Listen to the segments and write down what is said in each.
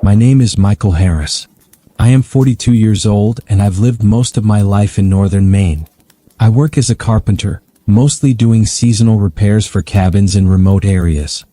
My name is Michael Harris. I am 42 years old and I've lived most of my life in northern Maine. I work as a carpenter, mostly doing seasonal repairs for cabins in remote areas.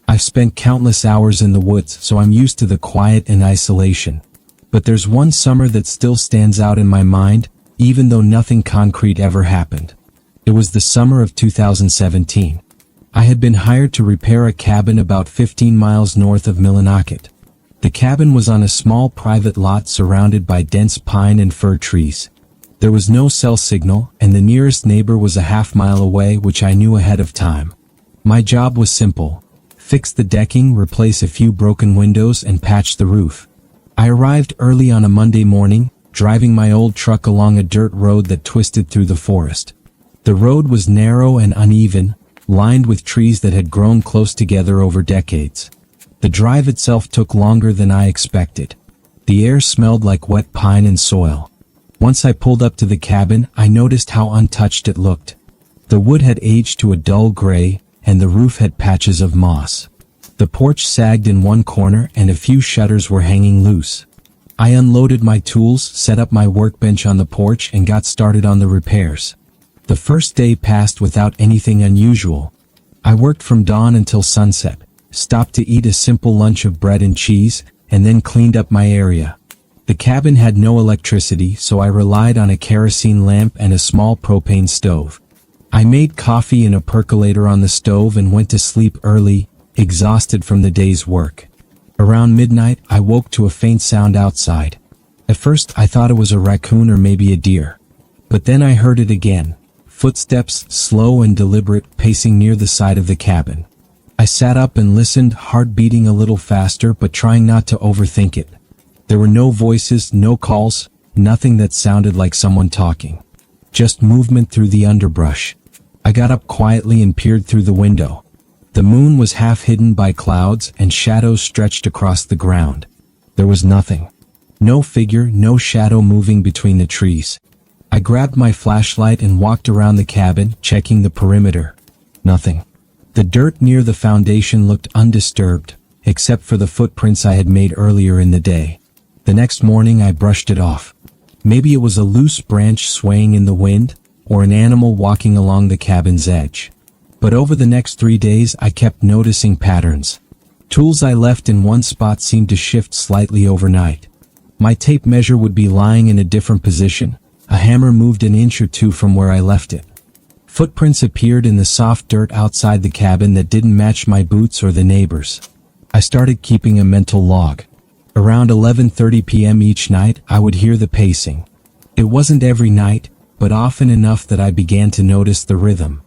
I've spent countless hours in the woods, so I'm used to the quiet and isolation. But there's one summer that still stands out in my mind, even though nothing concrete ever happened. It was the summer of 2017. I had been hired to repair a cabin about 15 miles north of Millinocket. The cabin was on a small private lot surrounded by dense pine and fir trees. There was no cell signal, and the nearest neighbor was a half-mile away, which I knew ahead of time. My job was simple: fix the decking, replace a few broken windows, and patch the roof. I arrived early on a Monday morning, driving my old truck along a dirt road that twisted through the forest. The road was narrow and uneven, lined with trees that had grown close together over decades. The drive itself took longer than I expected. The air smelled like wet pine and soil. Once I pulled up to the cabin, I noticed how untouched it looked. The wood had aged to a dull gray, and the roof had patches of moss. The porch sagged in one corner and a few shutters were hanging loose. I unloaded my tools, set up my workbench on the porch, and got started on the repairs. The first day passed without anything unusual. I worked from dawn until sunset, stopped to eat a simple lunch of bread and cheese, and then cleaned up my area. The cabin had no electricity, so I relied on a kerosene lamp and a small propane stove. I made coffee in a percolator on the stove and went to sleep early, exhausted from the day's work. Around midnight, I woke to a faint sound outside. At first, I thought it was a raccoon or maybe a deer. But then I heard it again. Footsteps, slow and deliberate, pacing near the side of the cabin. I sat up and listened, heart beating a little faster but trying not to overthink it. There were no voices, no calls, nothing that sounded like someone talking. Just movement through the underbrush. I got up quietly and peered through the window. The moon was half hidden by clouds and shadows stretched across the ground. There was nothing. No figure, no shadow moving between the trees. I grabbed my flashlight and walked around the cabin, checking the perimeter. Nothing. The dirt near the foundation looked undisturbed, except for the footprints I had made earlier in the day. The next morning I brushed it off. Maybe it was a loose branch swaying in the wind, or an animal walking along the cabin's edge. But over the next 3 days I kept noticing patterns. Tools I left in one spot seemed to shift slightly overnight. My tape measure would be lying in a different position. A hammer moved an inch or two from where I left it. Footprints appeared in the soft dirt outside the cabin that didn't match my boots or the neighbors. I started keeping a mental log. Around 11:30 p.m. each night, I would hear the pacing. It wasn't every night, but often enough that I began to notice the rhythm.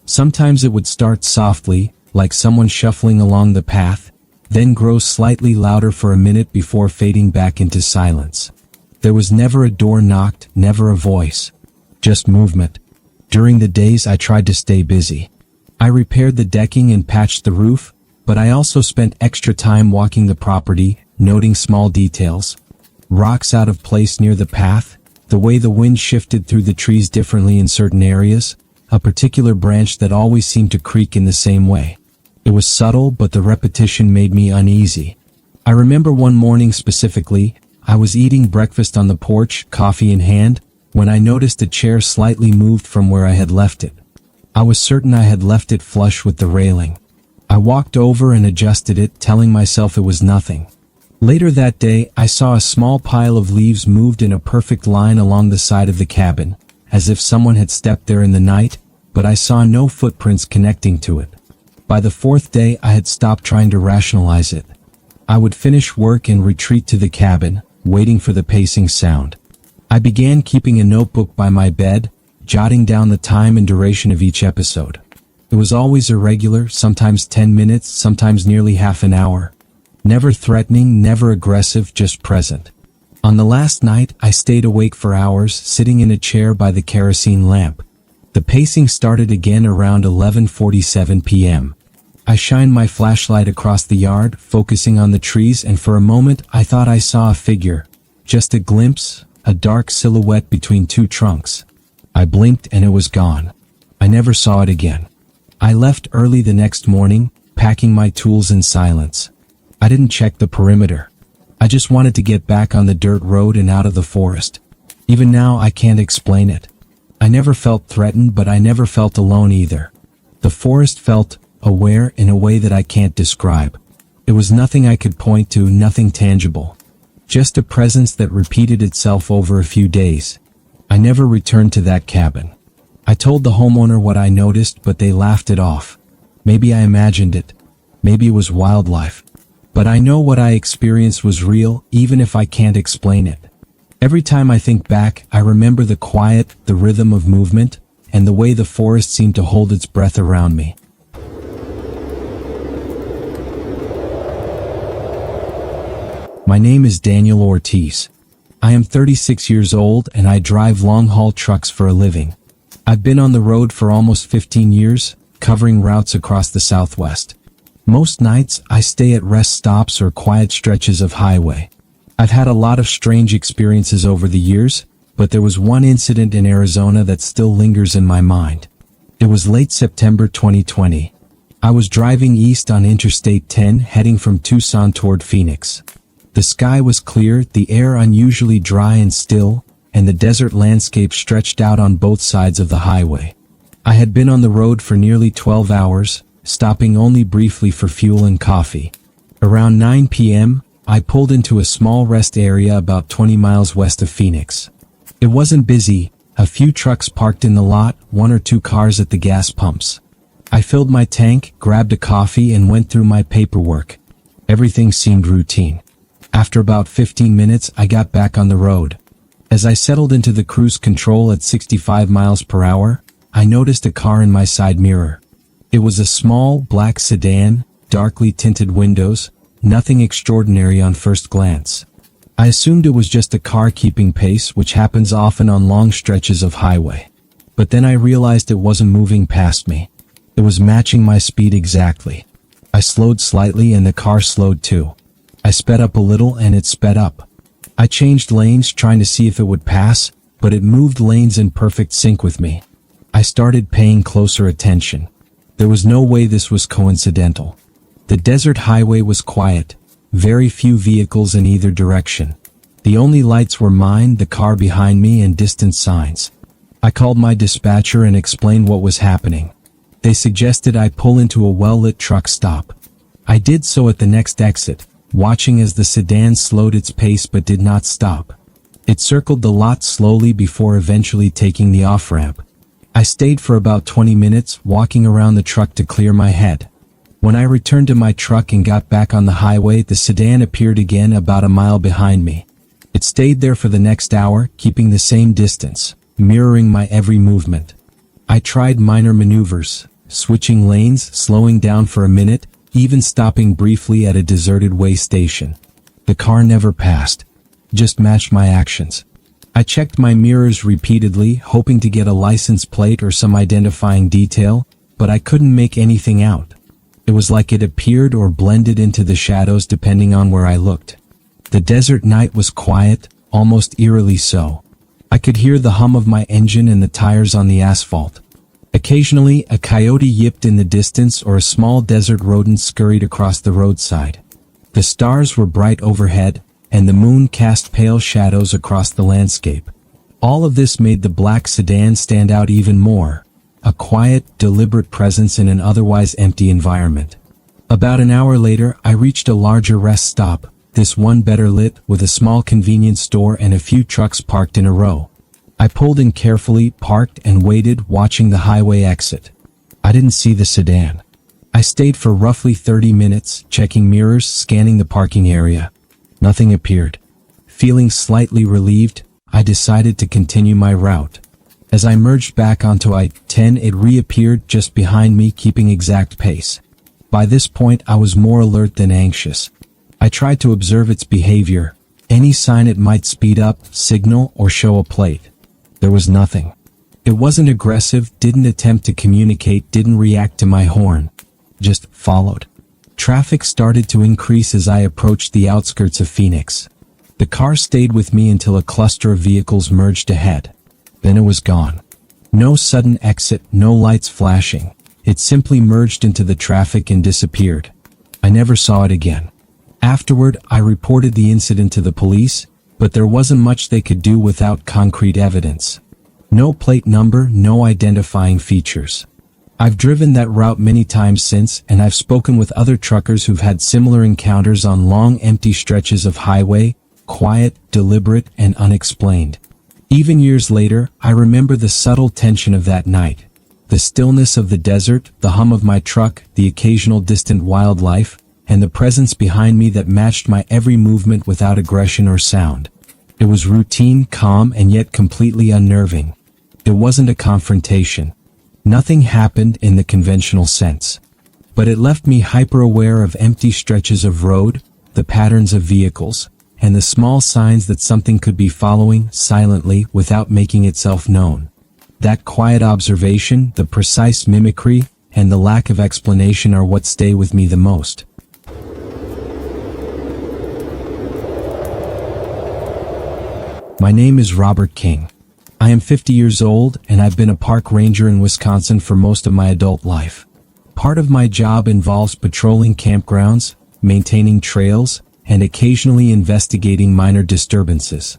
Sometimes it would start softly, like someone shuffling along the path, then grow slightly louder for a minute before fading back into silence. There was never a door knocked, never a voice. Just movement. During the days I tried to stay busy. I repaired the decking and patched the roof, but I also spent extra time walking the property, noting small details. Rocks out of place near the path, the way the wind shifted through the trees differently in certain areas, a particular branch that always seemed to creak in the same way. It was subtle, but the repetition made me uneasy. I remember one morning specifically, I was eating breakfast on the porch, coffee in hand, when I noticed a chair slightly moved from where I had left it. I was certain I had left it flush with the railing. I walked over and adjusted it, telling myself it was nothing. Later that day, I saw a small pile of leaves moved in a perfect line along the side of the cabin, as if someone had stepped there in the night, but I saw no footprints connecting to it. By the fourth day, I had stopped trying to rationalize it. I would finish work and retreat to the cabin, waiting for the pacing sound. I began keeping a notebook by my bed, jotting down the time and duration of each episode. It was always irregular, sometimes 10 minutes, sometimes nearly half an hour. Never threatening, never aggressive, just present. On the last night, I stayed awake for hours, sitting in a chair by the kerosene lamp. The pacing started again around 11:47 p.m. I shined my flashlight across the yard, focusing on the trees, and for a moment I thought I saw a figure. Just a glimpse, a dark silhouette between two trunks. I blinked and it was gone. I never saw it again. I left early the next morning, packing my tools in silence. I didn't check the perimeter. I just wanted to get back on the dirt road and out of the forest. Even now, I can't explain it. I never felt threatened, but I never felt alone either. The forest felt aware in a way that I can't describe. It was nothing I could point to, nothing tangible. Just a presence that repeated itself over a few days. I never returned to that cabin. I told the homeowner what I noticed, but they laughed it off. Maybe I imagined it. Maybe it was wildlife. But I know what I experienced was real, even if I can't explain it. Every time I think back, I remember the quiet, the rhythm of movement, and the way the forest seemed to hold its breath around me. My name is Daniel Ortiz. I am 36 years old and I drive long-haul trucks for a living. I've been on the road for almost 15 years, covering routes across the Southwest. Most nights, I stay at rest stops or quiet stretches of highway. I've had a lot of strange experiences over the years, but there was one incident in Arizona that still lingers in my mind. It was late September 2020. I was driving east on Interstate 10 heading from Tucson toward Phoenix. The sky was clear, the air unusually dry and still, and the desert landscape stretched out on both sides of the highway. I had been on the road for nearly 12 hours, stopping only briefly for fuel and coffee. Around 9 p.m., I pulled into a small rest area about 20 miles west of Phoenix. It wasn't busy, a few trucks parked in the lot, one or two cars at the gas pumps. I filled my tank, grabbed a coffee, and went through my paperwork. Everything seemed routine. After about 15 minutes, I got back on the road. As I settled into the cruise control at 65 miles per hour, I noticed a car in my side mirror. It was a small, black sedan, darkly tinted windows, nothing extraordinary on first glance. I assumed it was just a car keeping pace, which happens often on long stretches of highway. But then I realized it wasn't moving past me. It was matching my speed exactly. I slowed slightly and the car slowed too. I sped up a little and it sped up. I changed lanes trying to see if it would pass, but it moved lanes in perfect sync with me. I started paying closer attention. There was no way this was coincidental. The desert highway was quiet, very few vehicles in either direction. The only lights were mine, the car behind me, and distant signs. I called my dispatcher and explained what was happening. They suggested I pull into a well-lit truck stop. I did so at the next exit, watching as the sedan slowed its pace but did not stop. It circled the lot slowly before eventually taking the off-ramp. I stayed for about 20 minutes, walking around the truck to clear my head. When I returned to my truck and got back on the highway, the sedan appeared again about a mile behind me. It stayed there for the next hour, keeping the same distance, mirroring my every movement. I tried minor maneuvers, switching lanes, slowing down for a minute, even stopping briefly at a deserted way station. The car never passed, just matched my actions. I checked my mirrors repeatedly, hoping to get a license plate or some identifying detail, but I couldn't make anything out. It was like it appeared or blended into the shadows depending on where I looked. The desert night was quiet, almost eerily so. I could hear the hum of my engine and the tires on the asphalt. Occasionally, a coyote yipped in the distance or a small desert rodent scurried across the roadside. The stars were bright overhead, and the moon cast pale shadows across the landscape. All of this made the black sedan stand out even more, a quiet, deliberate presence in an otherwise empty environment. About an hour later, I reached a larger rest stop, this one better lit, with a small convenience store and a few trucks parked in a row. I pulled in carefully, parked, and waited, watching the highway exit. I didn't see the sedan. I stayed for roughly 30 minutes, checking mirrors, scanning the parking area. Nothing appeared. Feeling slightly relieved, I decided to continue my route. As I merged back onto I-10, it reappeared just behind me, keeping exact pace. By this point, I was more alert than anxious. I tried to observe its behavior, any sign it might speed up, signal, or show a plate. There was nothing. It wasn't aggressive, didn't attempt to communicate, didn't react to my horn. Just followed. Traffic started to increase as I approached the outskirts of Phoenix. The car stayed with me until a cluster of vehicles merged ahead. Then it was gone. No sudden exit, no lights flashing. It simply merged into the traffic and disappeared. I never saw it again. Afterward, I reported the incident to the police, but there wasn't much they could do without concrete evidence. No plate number, no identifying features. I've driven that route many times since, and I've spoken with other truckers who've had similar encounters on long empty stretches of highway, quiet, deliberate, and unexplained. Even years later, I remember the subtle tension of that night. The stillness of the desert, the hum of my truck, the occasional distant wildlife, and the presence behind me that matched my every movement without aggression or sound. It was routine, calm, and yet completely unnerving. It wasn't a confrontation. Nothing happened in the conventional sense. But it left me hyper-aware of empty stretches of road, the patterns of vehicles, and the small signs that something could be following silently without making itself known. That quiet observation, the precise mimicry, and the lack of explanation are what stay with me the most. My name is Robert King. I am 50 years old, and I've been a park ranger in Wisconsin for most of my adult life. Part of my job involves patrolling campgrounds, maintaining trails, and occasionally investigating minor disturbances.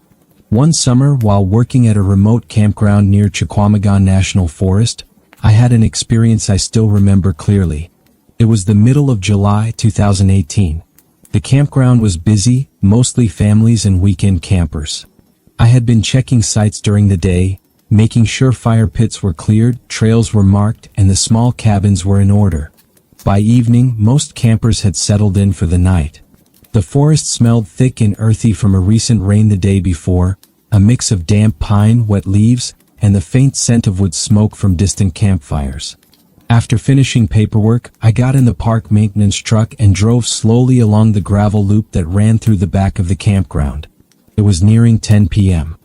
One summer, while working at a remote campground near Chequamegon National Forest, I had an experience I still remember clearly. It was the middle of July 2018. The campground was busy, mostly families and weekend campers. I had been checking sites during the day, making sure fire pits were cleared, trails were marked, and the small cabins were in order. By evening, most campers had settled in for the night. The forest smelled thick and earthy from a recent rain the day before, a mix of damp pine, wet leaves, and the faint scent of wood smoke from distant campfires. After finishing paperwork, I got in the park maintenance truck and drove slowly along the gravel loop that ran through the back of the campground. It was nearing 10 p.m.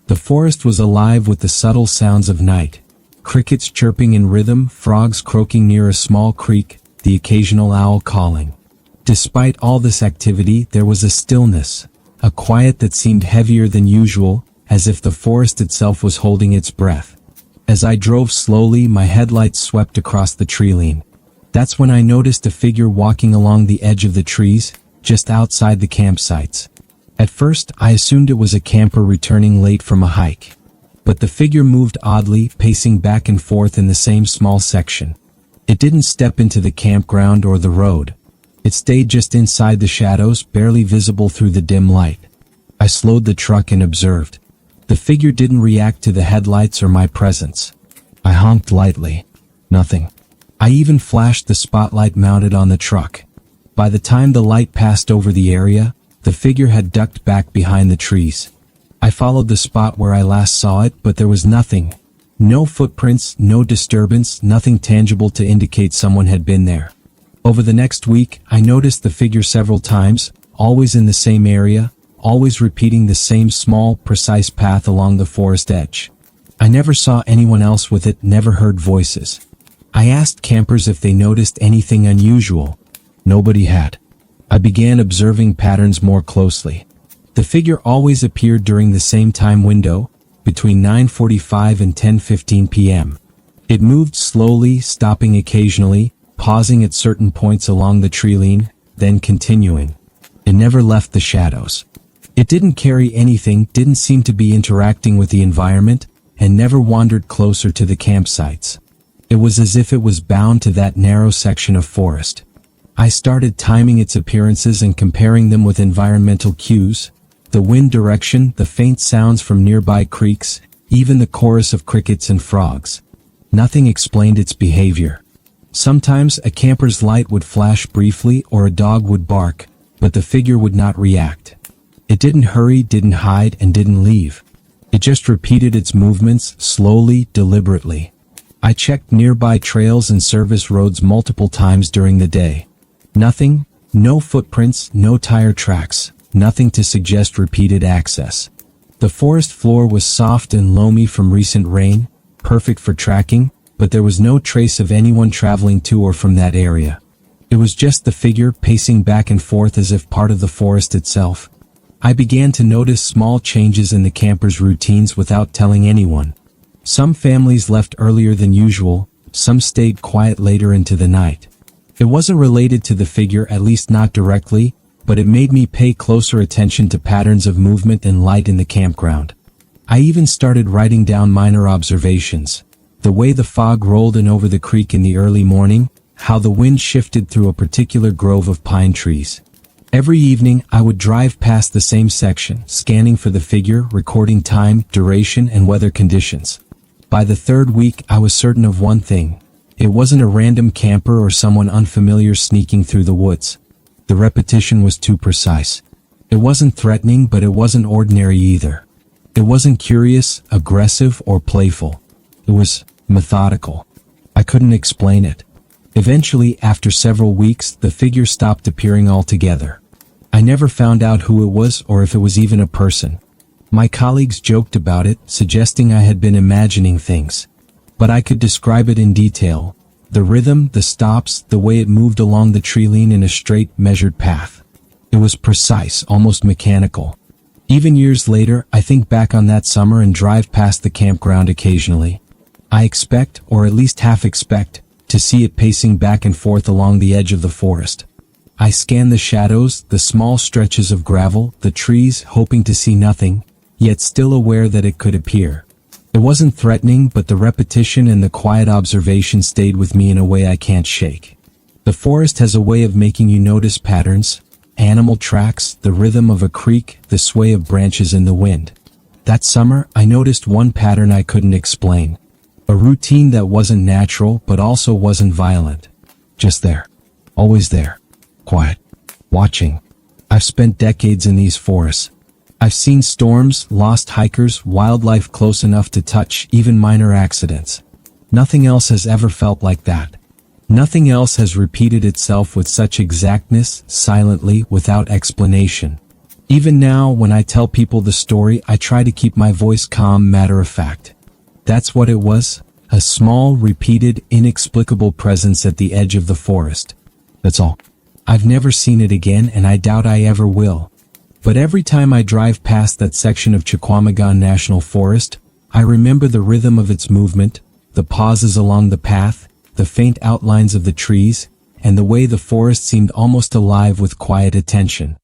The forest was alive with the subtle sounds of night. Crickets chirping in rhythm, frogs croaking near a small creek, the occasional owl calling. Despite all this activity, there was a stillness, a quiet that seemed heavier than usual, as if the forest itself was holding its breath. As I drove slowly, my headlights swept across the treeline. That's when I noticed a figure walking along the edge of the trees, just outside the campsites. At first, I assumed it was a camper returning late from a hike. But the figure moved oddly, pacing back and forth in the same small section. It didn't step into the campground or the road. It stayed just inside the shadows, barely visible through the dim light. I slowed the truck and observed. The figure didn't react to the headlights or my presence. I honked lightly. Nothing. I even flashed the spotlight mounted on the truck. By the time the light passed over the area, the figure had ducked back behind the trees. I followed the spot where I last saw it, but there was nothing. No footprints, no disturbance, nothing tangible to indicate someone had been there. Over the next week, I noticed the figure several times, always in the same area, always repeating the same small, precise path along the forest edge. I never saw anyone else with it, never heard voices. I asked campers if they noticed anything unusual. Nobody had. I began observing patterns more closely. The figure always appeared during the same time window, between 9:45 and 10:15 p.m. It moved slowly, stopping occasionally, pausing at certain points along the treeline, then continuing. It never left the shadows. It didn't carry anything, didn't seem to be interacting with the environment, and never wandered closer to the campsites. It was as if it was bound to that narrow section of forest. I started timing its appearances and comparing them with environmental cues, the wind direction, the faint sounds from nearby creeks, even the chorus of crickets and frogs. Nothing explained its behavior. Sometimes a camper's light would flash briefly or a dog would bark, but the figure would not react. It didn't hurry, didn't hide, and didn't leave. It just repeated its movements, slowly, deliberately. I checked nearby trails and service roads multiple times during the day. Nothing, no footprints, no tire tracks, nothing to suggest repeated access. The forest floor was soft and loamy from recent rain, perfect for tracking, but there was no trace of anyone traveling to or from that area. It was just the figure pacing back and forth as if part of the forest itself. I began to notice small changes in the campers' routines without telling anyone. Some families left earlier than usual, some stayed quiet later into the night. It wasn't related to the figure, at least not directly, but it made me pay closer attention to patterns of movement and light in the campground. I even started writing down minor observations. The way the fog rolled in over the creek in the early morning, how the wind shifted through a particular grove of pine trees. Every evening, I would drive past the same section, scanning for the figure, recording time, duration, and weather conditions. By the third week, I was certain of one thing. It wasn't a random camper or someone unfamiliar sneaking through the woods. The repetition was too precise. It wasn't threatening, but it wasn't ordinary either. It wasn't curious, aggressive, or playful. It was methodical. I couldn't explain it. Eventually, after several weeks, the figure stopped appearing altogether. I never found out who it was or if it was even a person. My colleagues joked about it, suggesting I had been imagining things. But I could describe it in detail. The rhythm, the stops, the way it moved along the tree line in a straight, measured path. It was precise, almost mechanical. Even years later, I think back on that summer and drive past the campground occasionally. I expect, or at least half expect, to see it pacing back and forth along the edge of the forest. I scan the shadows, the small stretches of gravel, the trees, hoping to see nothing, yet still aware that it could appear. It wasn't threatening, but the repetition and the quiet observation stayed with me in a way I can't shake. The forest has a way of making you notice patterns, animal tracks, the rhythm of a creek, the sway of branches in the wind. That summer, I noticed one pattern I couldn't explain. A routine that wasn't natural, but also wasn't violent. Just there. Always there. Quiet. Watching. I've spent decades in these forests. I've seen storms, lost hikers, wildlife close enough to touch, even minor accidents. Nothing else has ever felt like that. Nothing else has repeated itself with such exactness, silently, without explanation. Even now, when I tell people the story, I try to keep my voice calm, matter of fact. That's what it was, a small, repeated, inexplicable presence at the edge of the forest. That's all. I've never seen it again, and I doubt I ever will. But every time I drive past that section of Chequamegon National Forest, I remember the rhythm of its movement, the pauses along the path, the faint outlines of the trees, and the way the forest seemed almost alive with quiet attention.